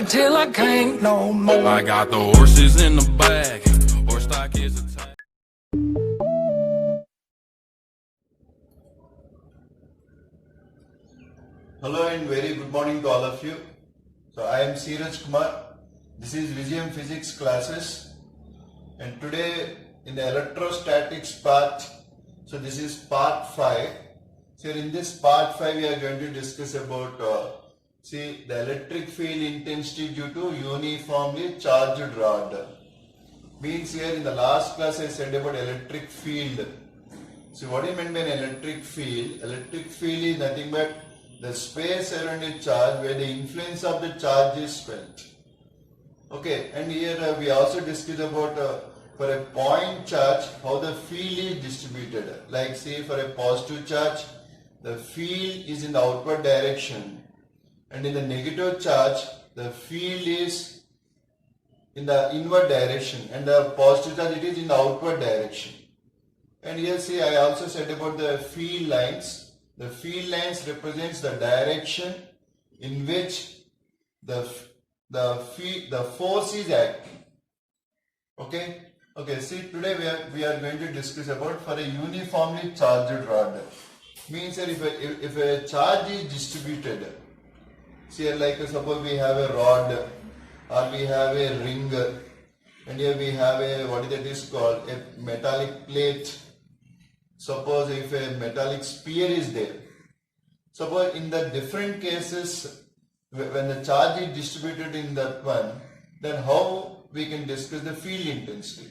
till I can't no more. I got the horses in the back. Horse stock is a Hello and very good morning to all of you. So I am Siraj Kumar. This is Vijayam Physics classes, and today in the electrostatics part, so this is part 5. So in this part 5 we are going to discuss about the electric field intensity due to uniformly charged rod. Means here in the last class I said about electric field. So what do you mean by an electric field? Electric field is nothing but the space around a charge where the influence of the charge is felt. Okay, and here we also discussed about for a point charge how the field is distributed. Like say for a positive charge, the field is in the outward direction, and in the negative charge, the field is in the inward direction, and the positive charge it is in the outward direction. And here see I also said about the field lines. The field lines represents the direction in which the force is acting. Okay. See today we are going to discuss about for a uniformly charged rod. Means that if a charge is distributed, see like suppose we have a rod or we have a ring, and here we have a what is called a metallic plate. Suppose if a metallic sphere is there. Suppose in the different cases when the charge is distributed in that one, then how we can discuss the field intensity.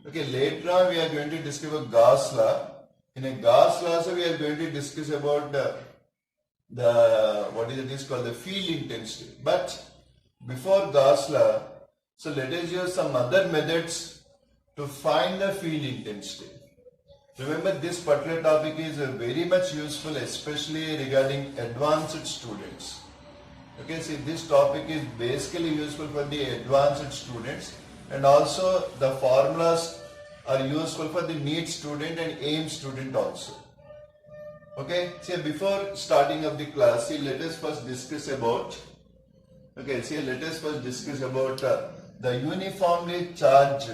Okay, later on we are going to discuss about Gauss law. In a Gauss law also we are going to discuss about the what is called the field intensity. But before Gauss law, so let us use some other methods to find the field intensity. Remember, this particular topic is very much useful, especially regarding advanced students. Okay, see this topic is basically useful for the advanced students, and also the formulas are useful for the NEET student and AIM student also. Okay, see before starting of the class, see let us first discuss about the uniformly charged,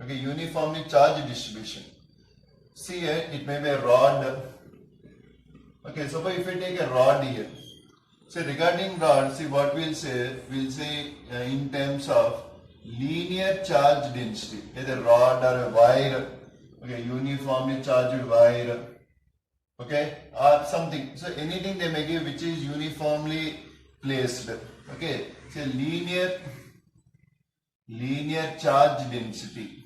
uniformly charged distribution. See here, it may be a rod. Okay, suppose if we take a rod here. So regarding rod, see what we'll say in terms of linear charge density. Either rod or a wire, okay, uniformly charged wire, okay, or something. So anything they may give which is uniformly placed. Okay, so linear charge density.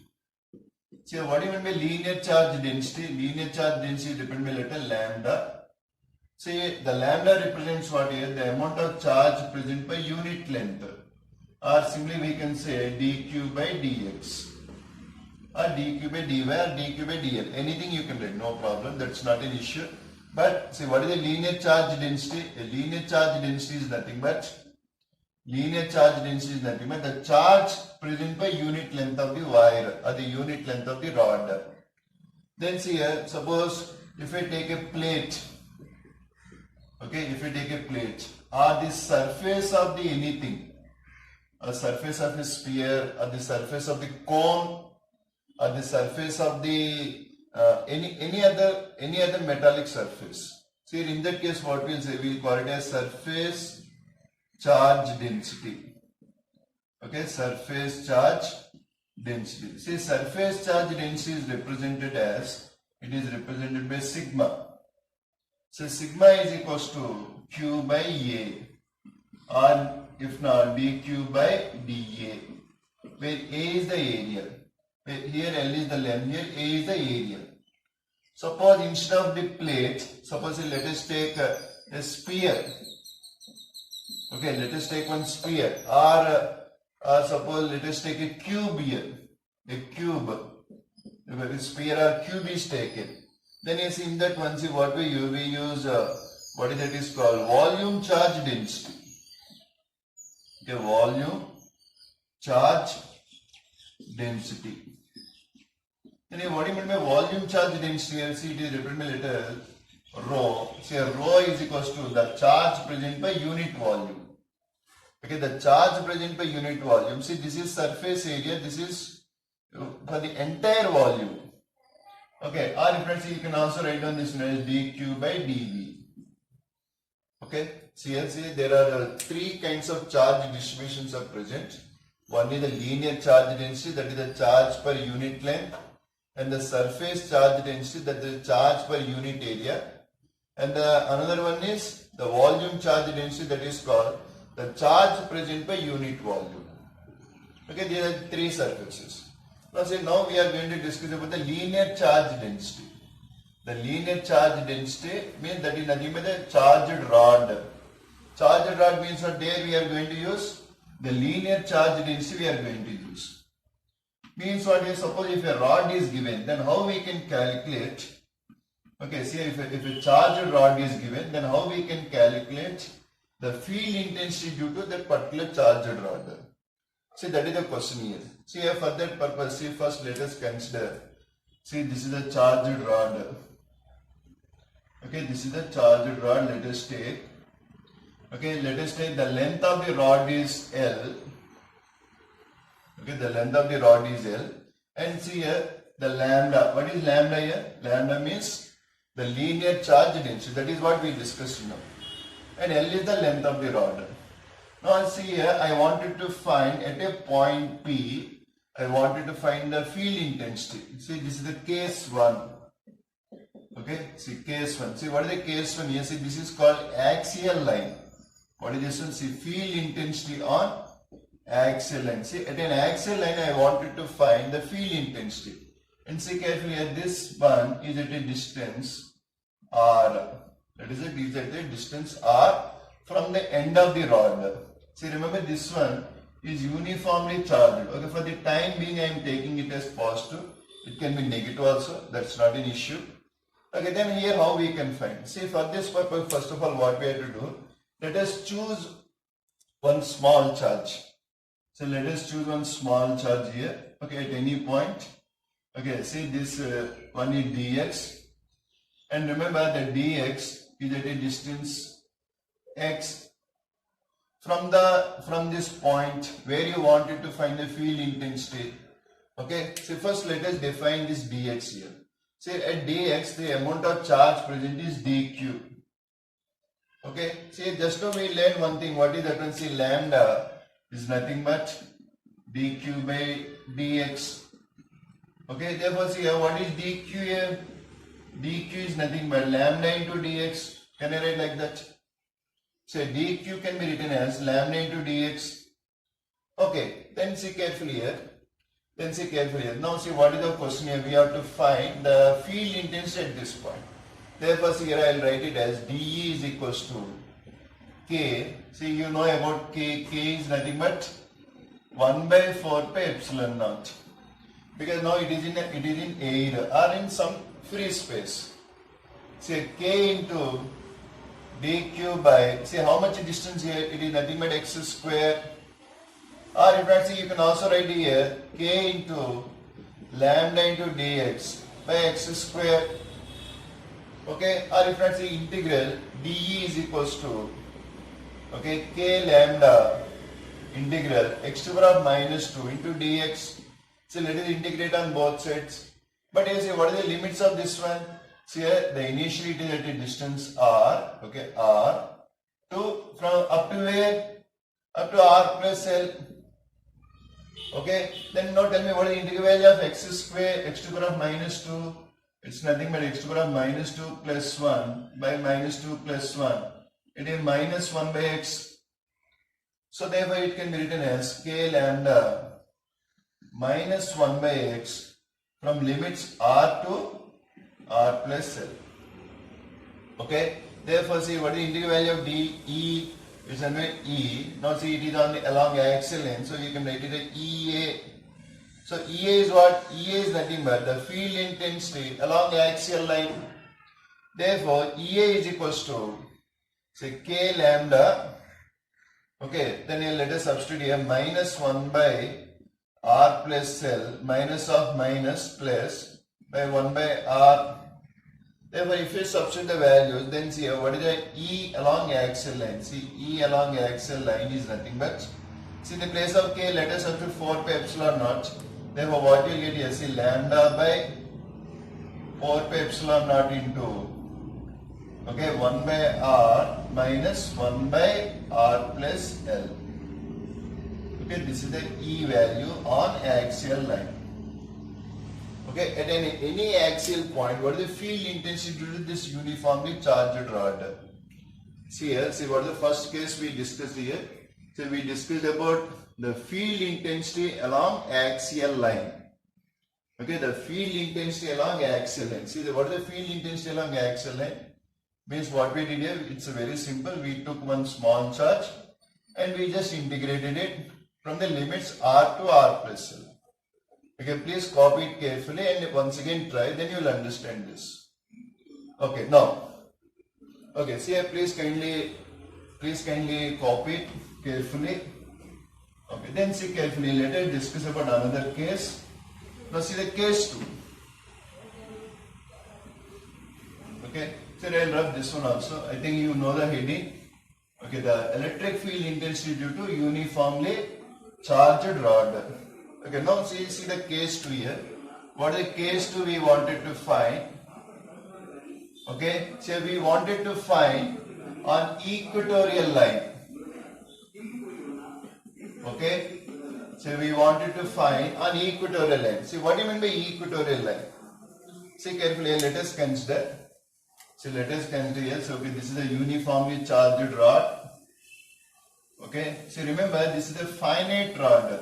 So what do you mean by linear charge density? Linear charge density depends on letter lambda. Say the lambda represents what here? The amount of charge present by unit length. Or simply we can say dq by dx. Or dq by dy or dq by dl. Anything you can write, no problem. That's not an issue. But see what is the linear charge density? A linear charge density is nothing but the charge present by unit length of the wire or the unit length of the rod. Then see here, suppose if I take a plate, okay, if I take a plate or the surface of the anything, a surface of a sphere or the surface of the cone or the surface of the any other metallic surface. See in that case what we'll say, we'll call it as surface charge density. Okay, surface charge density. See, surface charge density is represented by sigma. So sigma is equals to Q by A, or if not dQ by dA, where A is the area. Here L is the length, here A is the area. Suppose instead of the plate, suppose let us take a sphere. Okay, let us take one sphere, or suppose let us take a cube here, a cube. If a sphere or cube is taken, then you see in that one, see what we use what is called volume charge density. Okay, volume charge density. And what do you mean by volume charge density? Here see it is written by letter rho. Say rho is equals to the charge present by unit volume. Okay, the charge present per unit volume. See, this is surface area. This is for the entire volume. Okay, or difference you can also write down this as dq by dv. Okay, see there are three kinds of charge distributions are present. One is the linear charge density, that is the charge per unit length, and the surface charge density, that is the charge per unit area, and another one is the volume charge density, that is called the charge present per unit volume. Okay, these are three surfaces. Now we are going to discuss about the linear charge density. The linear charge density means that is nothing but the charged rod. Charged rod means what there we are going to use the linear charge density we are going to use. Means what is, suppose if a rod is given, then how we can calculate. Okay, see if a charged rod is given, then how we can calculate the field intensity due to that particular charged rod. See, that is the question here. See, for that purpose, see, first let us consider. See, this is a charged rod. Okay, this is a charged rod. Let us take. Okay, let us take the length of the rod is L. Okay, the length of the rod is L. And see here, the lambda. What is lambda here? Lambda means the linear charge density. That is what we discussed now. And L is the length of the rod. Now see here, I wanted to find at a point P, I wanted to find the field intensity. See, this is the case 1. Okay, see case 1. See, what is the case 1 here? See, this is called axial line. What is this one? See, field intensity on axial line. See, at an axial line, I wanted to find the field intensity. And see carefully here, this one is at a distance R. That is at a distance R from the end of the rod. See, remember this one is uniformly charged. Okay, for the time being I am taking it as positive. It can be negative also. That's not an issue. Okay, then here how we can find. See, for this purpose, first of all, what we have to do, let us choose one small charge. So let us choose one small charge here. Okay, at any point. Okay, see this one is dx. And remember that dx is at a distance x from this point where you wanted to find the field intensity. Okay, so first let us define this dx here. Say at dx the amount of charge present is dq. Okay, see just now we learned one thing. What is that one? See, lambda is nothing but dq by dx. Okay, therefore see here, what is dq here? dq is nothing but lambda into dx. Can I write like that? So dq can be written as lambda into dx. Okay, then see carefully here. Now see what is the question here? We have to find the field intensity at this point. Therefore see here I will write it as dE is equals to K. See, you know about K. K is nothing but 1 by 4 pi epsilon naught. Because now it is in air or in some free space. Say K into dq by, say how much distance here? It is nothing but x square. Or in fact, see, you can also write here k into lambda into dx by x square. Okay, or in fact, see, integral dE is equals to, okay, k lambda integral x to the power of minus 2 into dx. So let us integrate on both sides. But you see, what are the limits of this one? See here, the initially it is at a distance r, okay, r, to from up to where? Up to r plus L. Okay, then now tell me what is the integral value of x square, x to the power of minus 2? It's nothing but x to the power of minus 2 plus 1 by minus 2 plus 1. It is minus 1 by x. So therefore it can be written as k lambda minus 1 by x from limits r to r plus L. Okay, therefore see what is the integral value of dE? It's under E. Now see it is on the along axial line, so you can write it as EA. So EA is what? EA is nothing but the field intensity along the axial line. Therefore EA is equals to, say, k lambda. Okay, then here let us substitute here minus 1 by r plus L, minus of minus plus by 1 by r. Therefore, if you substitute the values, then see what is the E along axial line. See, E along axial line is nothing but, see, in the place of K, let us substitute 4 pi epsilon naught. Therefore, what you get here, see, lambda by 4 pi epsilon naught into, okay, 1 by R minus 1 by R plus L. Okay, this is the E value on axial line. Okay, at any axial point, what is the field intensity due to this uniformly charged rod? See here, see what is the first case we discussed here. So we discussed about the field intensity along axial line. Okay, the field intensity along axial line. See what is the field intensity along axial line? Means what we did here, it's very simple. We took one small charge and we just integrated it from the limits R to R plus L. Okay, please copy it carefully and once again try, then you will understand this. Okay, now, okay, see here, please kindly copy it carefully. Okay, then see carefully, let us discuss about another case. Now see the case 2. Okay, so I will rub this one also. I think you know the heading. Okay, the electric field intensity due to uniformly charged rod. Okay, now see the case 2 here. What is the case 2 we wanted to find? Okay, so we wanted to find on equatorial line. Okay, so we wanted to find on equatorial line. See what do you mean by equatorial line? See carefully, let us consider. So let us consider here. So okay, this is a uniformly charged rod. Okay, so remember this is a finite rod.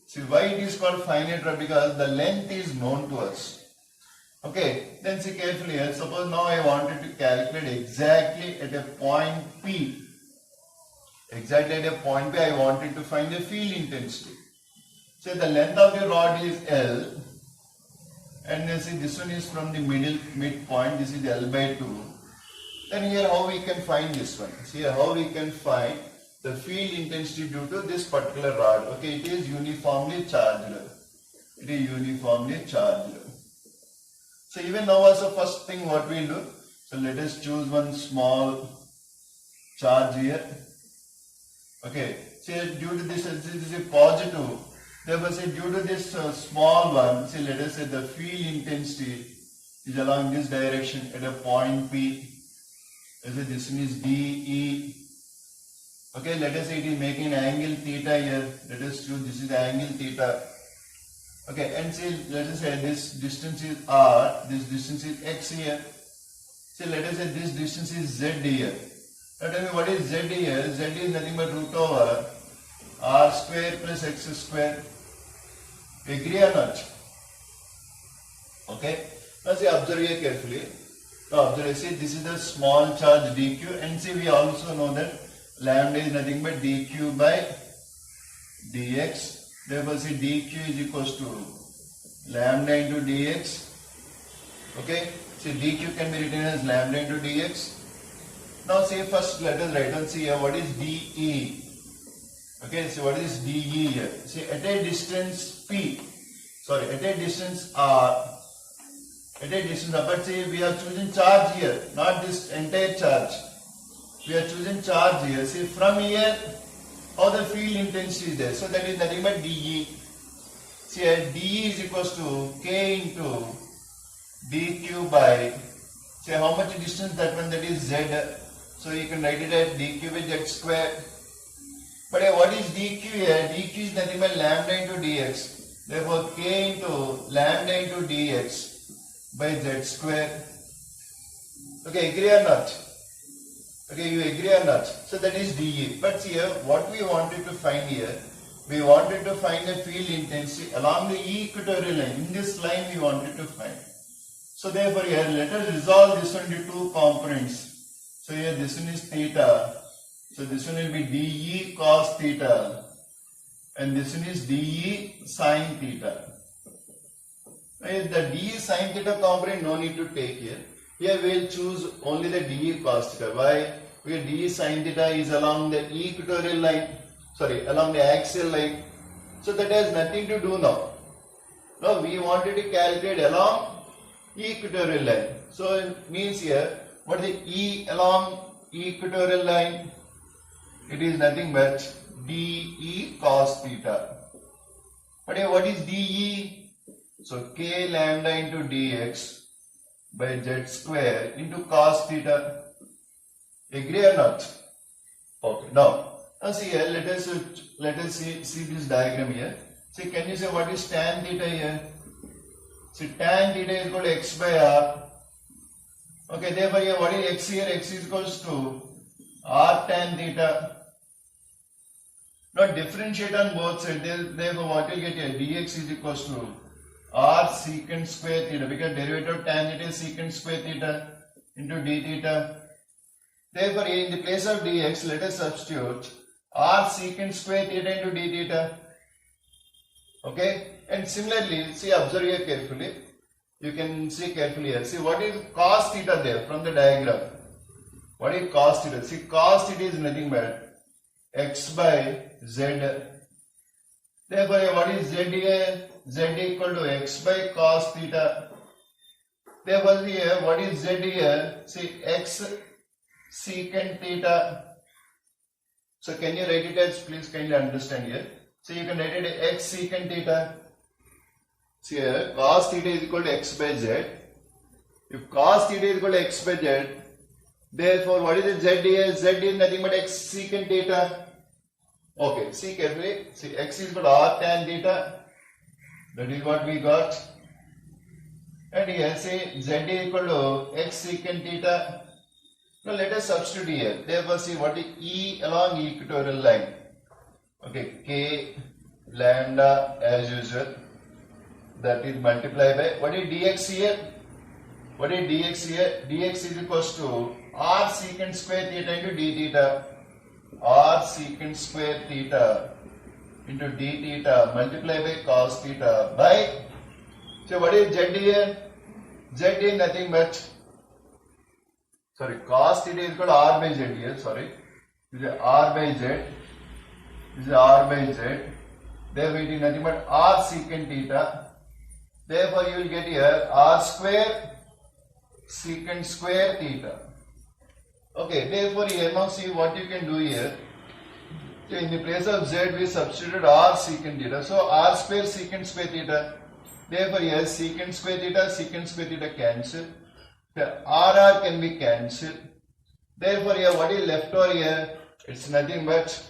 See why it is called finite rod? Because the length is known to us. Okay, then see carefully here. Suppose now I wanted to calculate exactly at a point P. Exactly at a point P I wanted to find the field intensity. So the length of the rod is L. And then see this one is from the midpoint. This is L by 2. Then here how we can find this one. See here how we can find the field intensity due to this particular rod. Okay, it is uniformly charged. It is uniformly charged. So even now also first thing what we will do. So let us choose one small charge here. Okay, so due to this is a positive. Therefore, say due to this small one, say let us say the field intensity is along this direction at a point P. Let's say this one is DE. Okay, let us say it is making an angle theta here. Let us choose this is the angle theta. Okay, and say let us say this distance is R, this distance is X here. So let us say this distance is Z here. Now tell me what is Z here? Z is nothing but root over R square plus X square. Agree or not? Okay. Now see observe here carefully. Now observe, see this is the small charge dq, and see we also know that lambda is nothing but dq by dx. Therefore see dq is equals to lambda into dx. Okay. See dq can be written as lambda into dx. Now see first let us write down, see here what is dE. Okay, so what is dE here? See at a distance P, sorry, at a distance R, at a distance, but see we are choosing charge here, not this entire charge. We are choosing charge here. See from here, how the field intensity is there. So that is nothing but dE. See here dE is equals to K into dQ by, say how much distance that one, that is Z. So you can write it as dQ by Z square. But what is dq here? dq is nothing but lambda into dx. Therefore, k into lambda into dx by z square. Okay, agree or not? Okay, you agree or not? So that is dE. But see here, what we wanted to find here, we wanted to find the field intensity along the equatorial line. In this line we wanted to find. So therefore here, let us resolve this one into two components. So here this one is theta. So this one will be dE cos theta and this one is dE sin theta. The dE sin theta component no need to take here. Here we will choose only the dE cos theta. Why? Because dE sin theta is along the equatorial line, sorry, along the axial line. So that has nothing to do now. Now we wanted to calculate along equatorial line. So it means here, what is the E along equatorial line? It is nothing but dE cos theta. But here what is dE? So k lambda into dx by z square into cos theta. Agree or not? Okay. Now see here, let us see this diagram here. See, can you say what is tan theta here? See, tan theta is equal to x by r. Okay, therefore here what is x here? X is equals to r tan theta. Now differentiate on both sides. Therefore what you will get here? Dx is equals to r secant square theta, because derivative of tan theta is secant square theta into d theta. Therefore in the place of dx, let us substitute r secant square theta into d theta. Okay, and similarly, see, observe here carefully. You can see carefully here. See, what is cos theta there from the diagram? What is cos theta? See, cos theta is nothing but x by z. Therefore, what is z here? Z equal to x by cos theta. Therefore, here, what is z here? See, x secant theta. So, can you write it as, please kindly understand here. So you can write it as x secant theta. See here, cos theta is equal to x by z. If cos theta is equal to x by z, therefore what is the z here? Z is nothing but x secant theta. Okay, see carefully. See, x is equal to r tan theta. That is what we got. And here, say z is equal to x secant theta. Now let us substitute here. Therefore, see what is E along equatorial line. Okay, k lambda as usual, that is multiplied by, what is dx here? What is dx here? Dx is equals to r secant square theta into d theta. R secant square theta into d theta multiplied by cos theta by, so what is z here? Z is nothing but, sorry, cos theta is equal to r by z here, sorry. This is r by z. This is r by z. Therefore, it is nothing but r secant theta. Therefore, you will get here r square secant square theta. Okay, therefore, here now see what you can do here. So, in the place of z, we substituted r secant theta. So, r square secant square theta. Therefore, here secant square theta cancel. Here, r can be cancelled. Therefore, here what is left over here? It's nothing but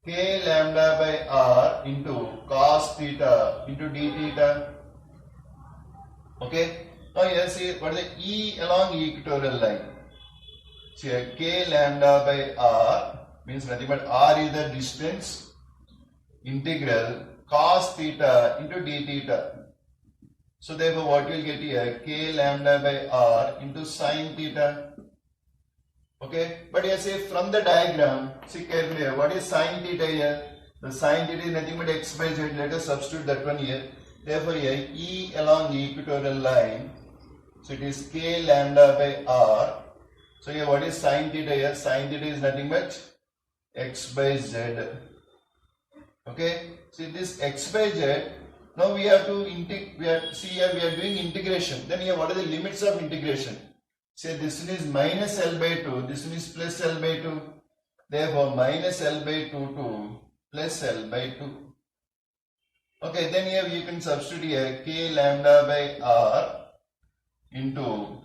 k lambda by r into cos theta into d theta. Okay. Now here see what is the E along equatorial line. See here k lambda by r means nothing but r is the distance, integral cos theta into d theta. So therefore what you will get here, k lambda by r into sin theta. Okay, but here say from the diagram, see carefully here, what is sin theta here? The sin theta is nothing but x by z. Let us substitute that one here. Therefore here E along equatorial line, so it is k lambda by r. So here what is sin theta here? Sin theta is nothing but x by z. Okay, see this x by z. Now we have to see here we are doing integration. Then here what are the limits of integration? Say this one is minus L by 2, this one is plus L by 2. Therefore minus L by 2 to plus L by 2. Okay, then here you can substitute here k lambda by r into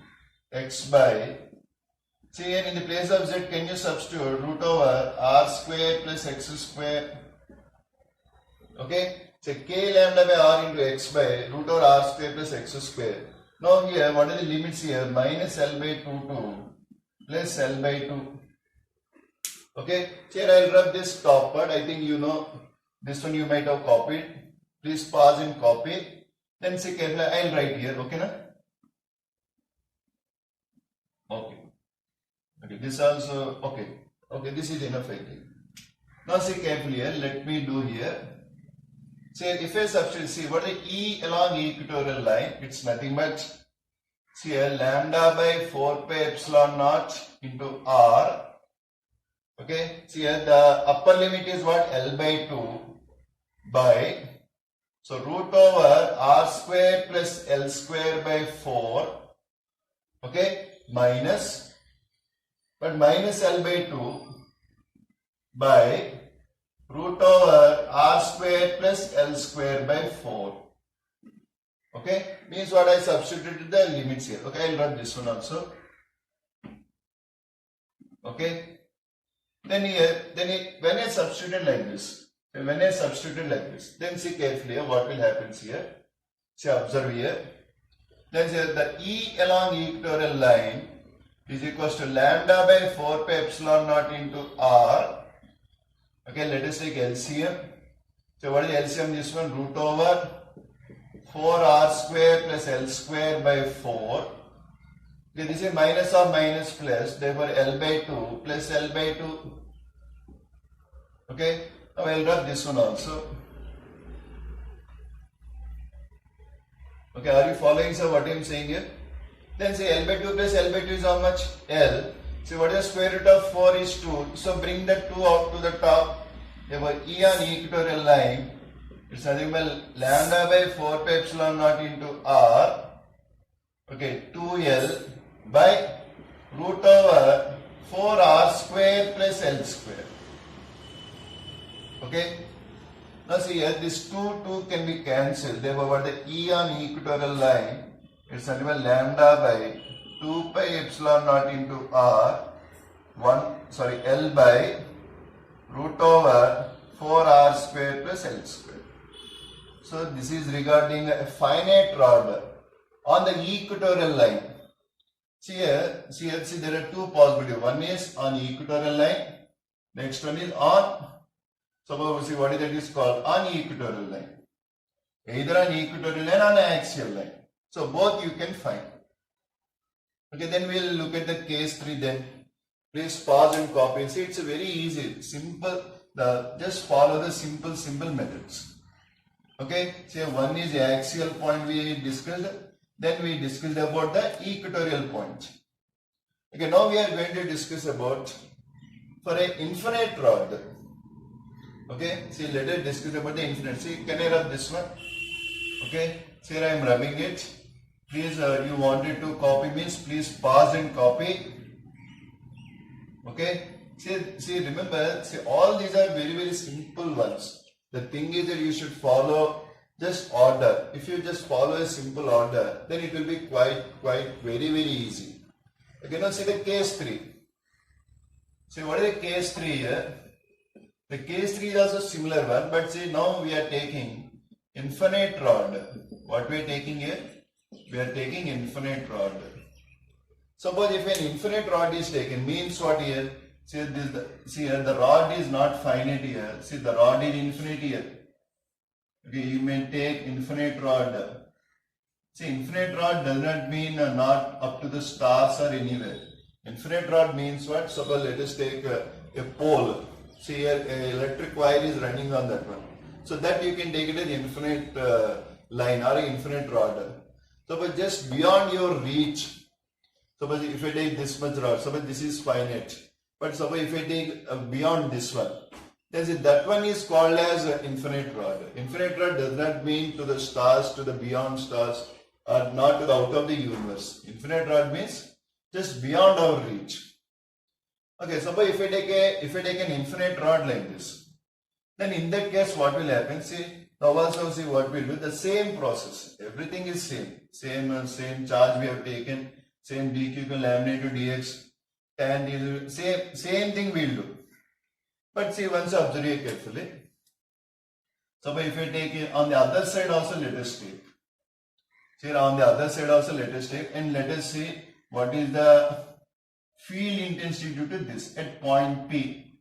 x by, see here in the place of z, can you substitute root over r square plus x square? Okay, so k lambda by r into x by root over r square plus x square. Now here what are the limits here? Minus L by 2 to plus L by 2. Okay, so here I will rub this top part. I think you know this one you might have copied. Please pause and copy. Then see carefully, I will write here. Okay, na? Okay. Okay, this also, okay. Okay, this is enough I think. Now see carefully here, let me do here. Say if I substitute, see what is the E along equatorial line? It's nothing but, see here, lambda by 4 pi epsilon naught into r. Okay, see here the upper limit is what? L by 2 by So root over r square plus L square by 4, okay, minus L by 2 by root over r square plus L square by 4. Okay, means what I substituted the limits here. Okay, I'll run this one also. Okay, then when I substituted like this, then see carefully what will happen here. See, observe here. Then say the E along equatorial line is equals to lambda by 4 pi epsilon naught into R. Okay, let us take LCM. So what is LCM? This one, root over 4r square plus L square by 4. Okay, this is minus of minus plus, therefore L by 2 plus L by 2. Okay, now I'll rub this one also. Okay, are you following, sir, what I am saying here? Then say L by 2 plus L by 2 is how much? L. So what is square root of 4 is 2. So bring the 2 out to the top. Therefore E on equatorial line, it's nothing but lambda by 4 pi epsilon naught into R. Okay, 2L by root over 4r square plus L square. Okay. Now see here, this 2 can be cancelled. Therefore, what the E on equatorial line, it's nothing but lambda by 2 pi epsilon naught into R, L by root over 4r square plus L square. So this is regarding a finite rod on the equatorial line. See here, there are two possibilities. One is on equatorial line, next one is on, suppose see what is that is called on equatorial line. Either on equatorial line or on axial line. So both you can find. Okay, then we will look at the case 3 then. Please pause and copy. See, it's a very easy, simple, just follow the simple methods. Okay, so one is the axial point we discussed, then we discussed about the equatorial point. Okay, now we are going to discuss about for an infinite rod. Okay, see, let us discuss about the infinite. See, can I rub this one? Okay, so here I am rubbing it. Please, you wanted to copy means please pause and copy. Okay, see, remember, see, all these are very simple ones. The thing is that you should follow just order. If you just follow a simple order, then it will be quite very easy. Okay, now see the case 3. See, what is the case 3 here? The case 3 is also similar one, but see, now we are taking infinite rod. What we are taking here? We are taking infinite rod. Suppose if an infinite rod is taken, means what here? See, here the rod is not finite here. See, the rod is infinite here. Okay, you may take infinite rod. See, infinite rod does not mean not up to the stars or anywhere. Infinite rod means what? Suppose let us take a pole. See here, an electric wire is running on that one. So that you can take it as infinite line or infinite rod. Suppose just beyond your reach. Suppose if I take this much rod, suppose this is finite. But suppose if I take beyond this one, then that one is called as infinite rod. Infinite rod does not mean to the stars, to the beyond stars, or not to the out of the universe. Infinite rod means just beyond our reach. Okay, suppose if I take an infinite rod like this, then in that case what will happen? See, now also see what we will do. The same process. Everything is same charge we have taken, same dq equal lambda into dx. And same thing we will do. But see, once observe it carefully. So if we take it on the other side also, let us take. See, on the other side also let us take, and let us see what is the field intensity due to this at point P.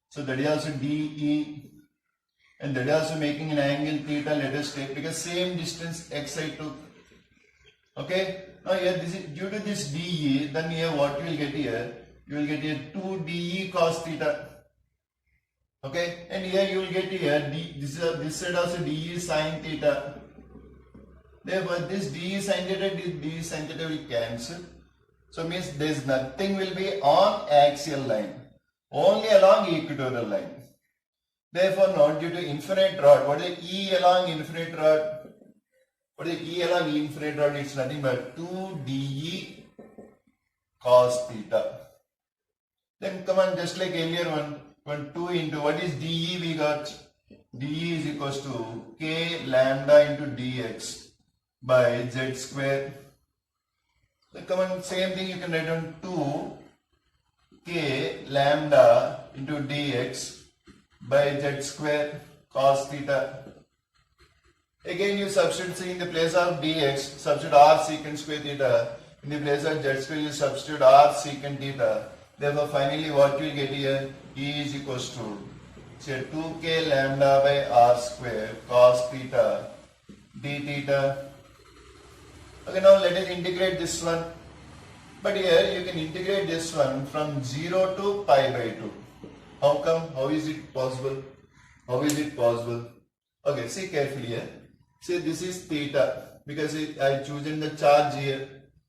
So that is also dE, and that is also making an angle theta. Let us take, because same distance x I took. Okay. Now here this is due to this dE, then here what you will get here? You will get here 2 dE cos theta. Okay, and here you will get here this side also dE sin theta. Therefore this dE sin theta will cancel. So means there is nothing will be on axial line, only along equatorial line. Therefore, now due to infinite rod, what is E along infinite rod? What is E along infinite rod? It's nothing but 2 dE cos theta. Then come on, just like earlier one 2 into what is dE we got? dE is equals to k lambda into dx by z square. Then come on, same thing you can write down 2 k lambda into dx by z square cos theta. Again you substitute in the place of dx, substitute r secant square theta. In the place of z square you substitute r secant theta. Therefore finally what you will get here? E is equals to say 2k lambda by r square cos theta d theta. Okay, now let us integrate this one. But here you can integrate this one from 0 to pi by 2. How come? How is it possible? How is it possible? Okay, see carefully here. See, this is theta because I chosen the charge here.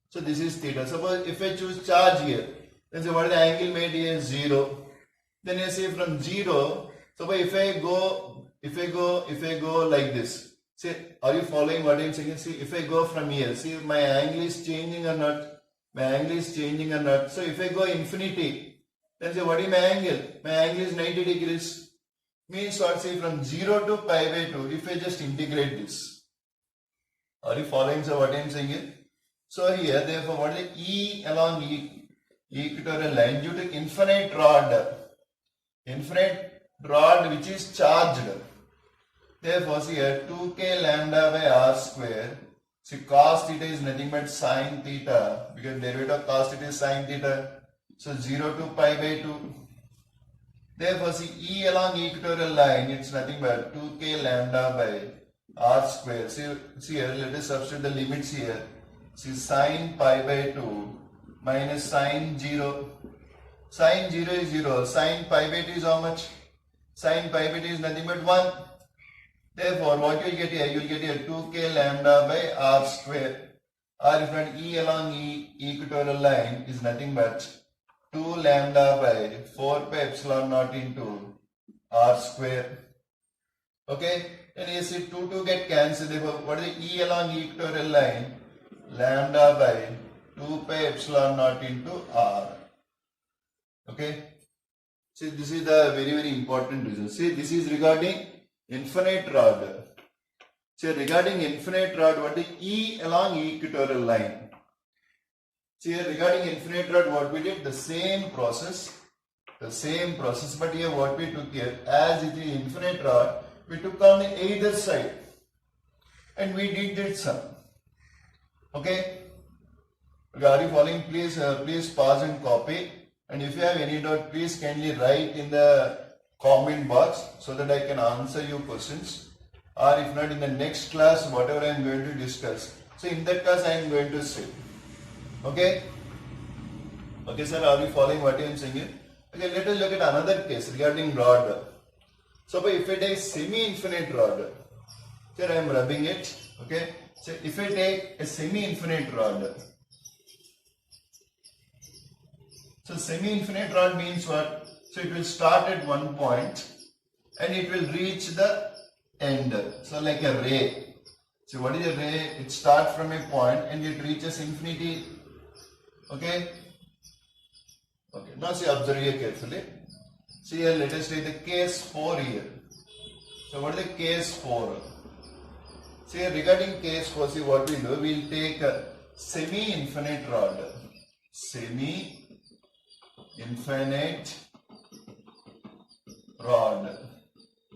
So this is theta. Suppose if I choose charge here, then say what is the angle made here? 0. Then I say from 0. Suppose if I go like this. See, are you following what I am saying? See, if I go from here, see my angle is changing or not? My angle is changing or not? So if I go infinity, then say what is my angle? My angle is 90 degrees. Means what? Say from 0 to pi by 2, if I just integrate this. Are you following what I am saying here? So here, therefore, what is E along equatorial line due to infinite rod which is charged. Therefore, see here 2k lambda by r square. See, cos theta is nothing but sin theta because derivative of cos theta is sin theta. So 0 to pi by 2. Therefore, see E along equatorial line, it's nothing but 2k lambda by r square. See here, let us substitute the limits here. See, sin pi by 2 minus sin 0. Sin 0 is 0. Sin pi by 2 is how much? Sin pi by 2 is nothing but 1. Therefore, what you will get here? You will get here 2k lambda by r square. Or if not, E along equatorial line is nothing but 2 lambda by 4 pi epsilon naught into r square. Okay? And you see 2 get cancelled. Therefore, what is the E along equatorial line? Lambda by 2 pi epsilon naught into r. Okay? See, this is the very important reason. See, this is regarding infinite rod. See, regarding infinite rod, what is E along equatorial line? See, regarding infinite rod, what we did? The same process, but here what we took here, as it is infinite rod, we took on either side and we did that sum. Okay? Are you following? Please pause and copy. And if you have any doubt, please kindly write in the comment box so that I can answer your questions. Or if not, in the next class, whatever I am going to discuss. So in that class, I am going to say. Okay? Okay, sir, are you following what I am saying here? Okay, let us look at another case regarding rod. So if I take semi-infinite rod, here I am rubbing it. Okay? So if I take a semi-infinite rod, so semi-infinite rod means what? So it will start at one point and it will reach the end. So like a ray. So what is a ray? It starts from a point and it reaches infinity. Okay? Okay. Now see, observe here carefully. See here, let us take the case 4 here. So what is the case 4? See here, regarding case 4, see what we do? We will take a semi-infinite rod. Semi-infinite rod.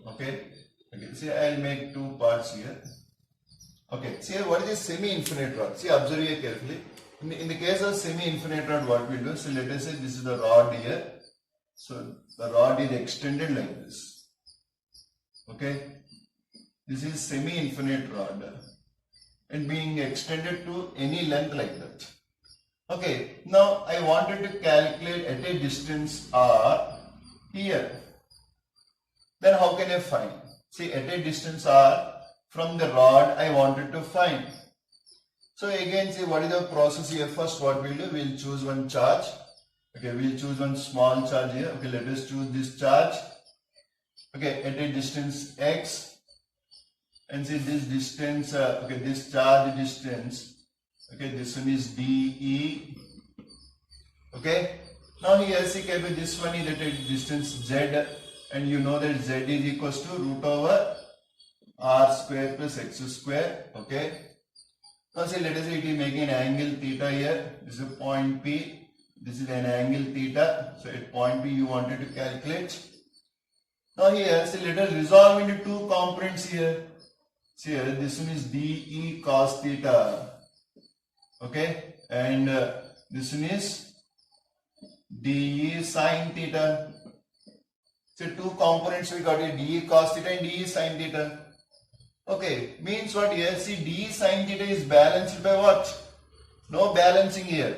Okay? Okay. See, I will make two parts here. Okay. See here, what is a semi-infinite rod? See, observe here carefully. In the case of semi-infinite rod, what we do? So let us say this is the rod here. So the rod is extended like this. Okay. This is semi-infinite rod and being extended to any length like that. Okay. Now I wanted to calculate at a distance r here. Then how can I find? See, at a distance r from the rod I wanted to find. So again, see what is the process here? First what we'll do, we'll choose one charge. Okay, we'll choose one small charge here. Okay, let us choose this charge. Okay, at a distance x, and see this distance, okay, this charge distance, okay, this one is dE. Okay, now here see carefully, this one is at a distance z, and you know that z is equals to root over r square plus x square. Okay, now see, let us say it is making an angle theta here. This is a point P, this is an angle theta. So at point P you wanted to calculate. Now here, see, let us resolve into two components here. See here, this one is dE cos theta. Okay, and this one is dE sin theta. So two components we got here, dE cos theta and dE sin theta. Okay, means what here? See, dE sin theta is balanced by what? No balancing here.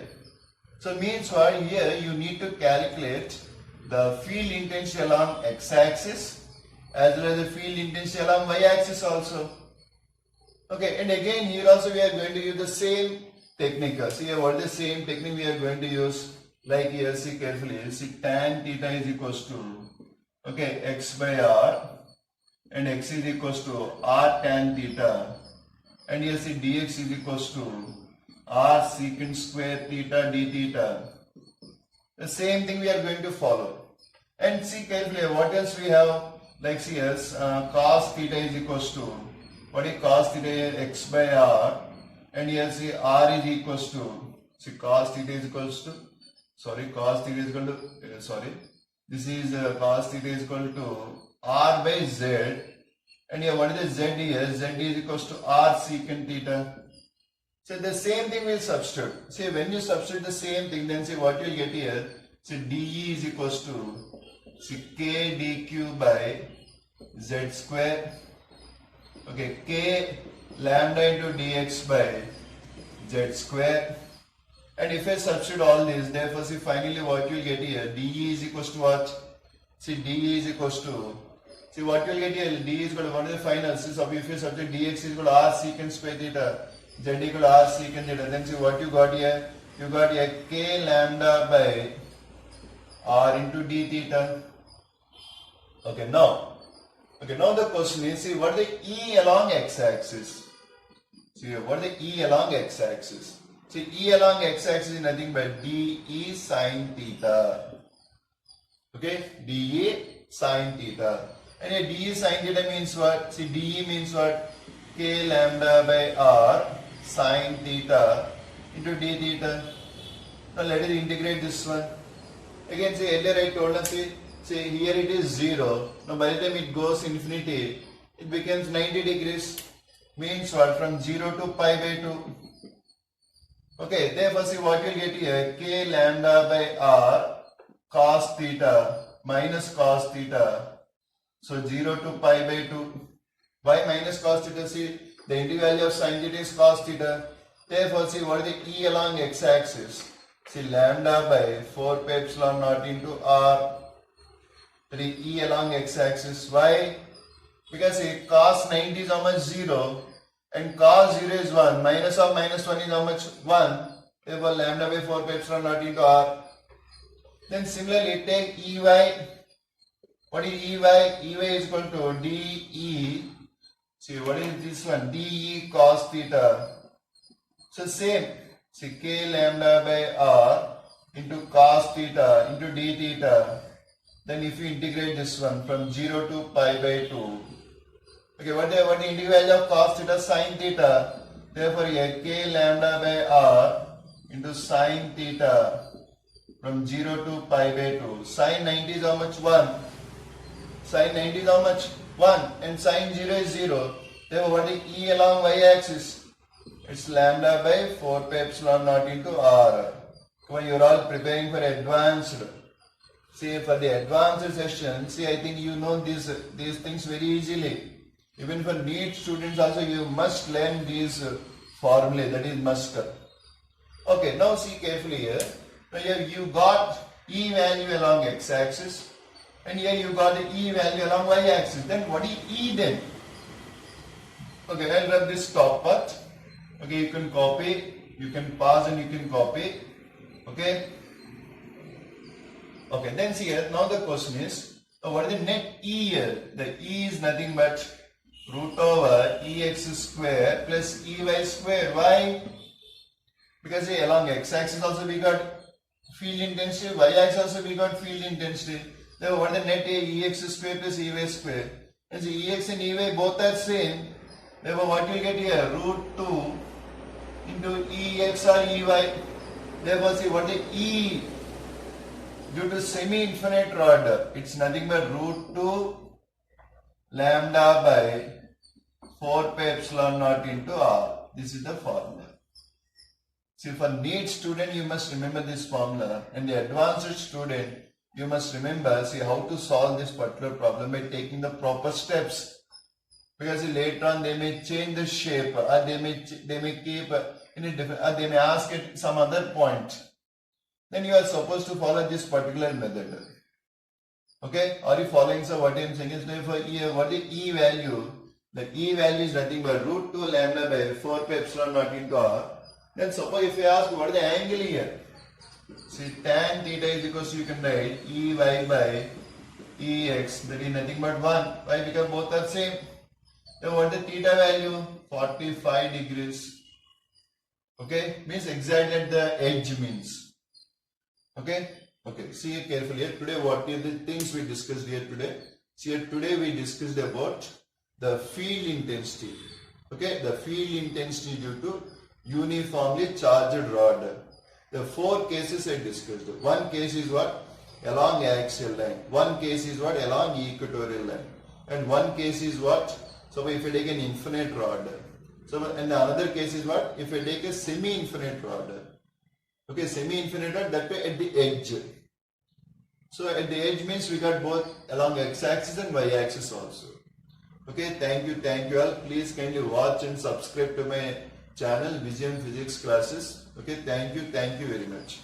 So means what? Here you need to calculate the field intensity along x-axis as well as the field intensity along y-axis also. Okay, and again here also we are going to use the same technique. See here, what is the same technique we are going to use? Like here, see carefully, see tan theta is equals to, okay, x by r, and x is equals to r tan theta, and here see dx is equals to r secant square theta d theta. The same thing we are going to follow. And see carefully, what else we have? Like see here, cos theta is equals to, what is cos theta? X by r, and here see r is equals to, see cos theta is equals to, cos theta is equal to, this is cos theta is equal to r by z, and here what is the z here? Z is equals to r secant theta. So the same thing will substitute. See, when you substitute the same thing, then see what you will get here. See, dE is equals to, see, k dq by z square. Okay, k lambda into dx by z square. And if I substitute all this, therefore see finally what you will get here, dE is equals to what? See, dE is equals to, see what you will get here, dE is equal to, what is the final? See, so if you substitute dx is equal to r secant square theta, z equal to r secant theta, then see what you got here, you got here k lambda by r into d theta. Okay, now the question is, see what is the E along x-axis? See what is the E along x-axis? See, E along x-axis is nothing but dE sin theta. Okay, dE sin theta. And here dE sin theta means what? See, dE means what? K lambda by r sin theta into d theta. Now let us integrate this one. Again, see, earlier I told us, see here it is 0. Now by the time it goes infinity, it becomes 90 degrees. Means what? From 0 to pi by 2. Okay, therefore see what you will get here, k lambda by r cos theta minus cos theta. So 0 to pi by 2. Why minus cos theta? See, the integral value of sin theta is cos theta. Therefore see what is the E along x-axis? See, lambda by 4 pi epsilon naught into r. The E along x-axis. Why? Because see, cos 90 is how much? 0. And cos 0 is 1. Minus of minus 1 is how much? 1. Therefore lambda by 4 pi epsilon naught into r. Then similarly take Ey. What is Ey? Ey is equal to dE. See, what is this one? dE cos theta. So same. See, k lambda by r into cos theta into d theta. Then if you integrate this one from 0 to pi by 2. Okay, what the integral value of cos theta? Sin theta. Therefore here k lambda by r into sin theta from 0 to pi by 2. Sin 90 is how much? 1. Sin 90 is how much? 1. And sin 0 is 0. Therefore what is E along y-axis? It's lambda by 4 pi epsilon naught into r. Come on, you're all preparing for advanced. See, for the advanced session, see, I think you know these things very easily. Even for NEET students also, you must learn these formulae, that is must. Okay, now see carefully here. Now here you got E value along x-axis, and here you got the E value along y-axis. Then what is E then? Okay, I'll rub this top part. Okay, you can copy, you can pause and you can copy. Okay. Okay, then see here, now the question is, So what is the net E here? The E is nothing but root over EX square plus EY square. Why? Because along x-axis also we got field intensity, y-axis also we got field intensity. Therefore, what is the net A? EX square plus EY square. And see, EX and EY both are same. Therefore, what you get here? Root 2 into EX or EY. Therefore, see what the E due to semi-infinite rod, it's nothing but root 2 lambda by 4 pi epsilon naught into R. This is the formula. See, for NEET student, you must remember this formula, and the advanced student, you must remember, see how to solve this particular problem by taking the proper steps. Because later on they may change the shape, or they may keep in a different, or they may ask at some other point. Then you are supposed to follow this particular method. Okay? Are you following? So what I am saying is, for E, what is E value? The E value is nothing but root 2 lambda by 4 pi epsilon naught into R. Then suppose if I ask what is the angle here? See, tan theta is equal to, you can write EY by EX, that is nothing but 1. Why? Because both are same. Then what is the theta value? 45 degrees. Okay? Means exactly at the edge means. Okay? Okay, see here carefully here. Today what are the things we discussed here today? See here today we discussed about the field intensity. Okay? The field intensity due to uniformly charged rod. The 4 cases I discussed. One case is what? Along axial line. One case is what? Along equatorial line. And one case is what? So if I take an infinite rod. So and the another case is what? If I take a semi-infinite rod. Okay, semi-infinite rod, that way at the edge. So at the edge means we got both along x-axis and y-axis also. Okay, thank you all. Please kindly watch and subscribe to my channel Vision Physics Classes. Okay, thank you very much.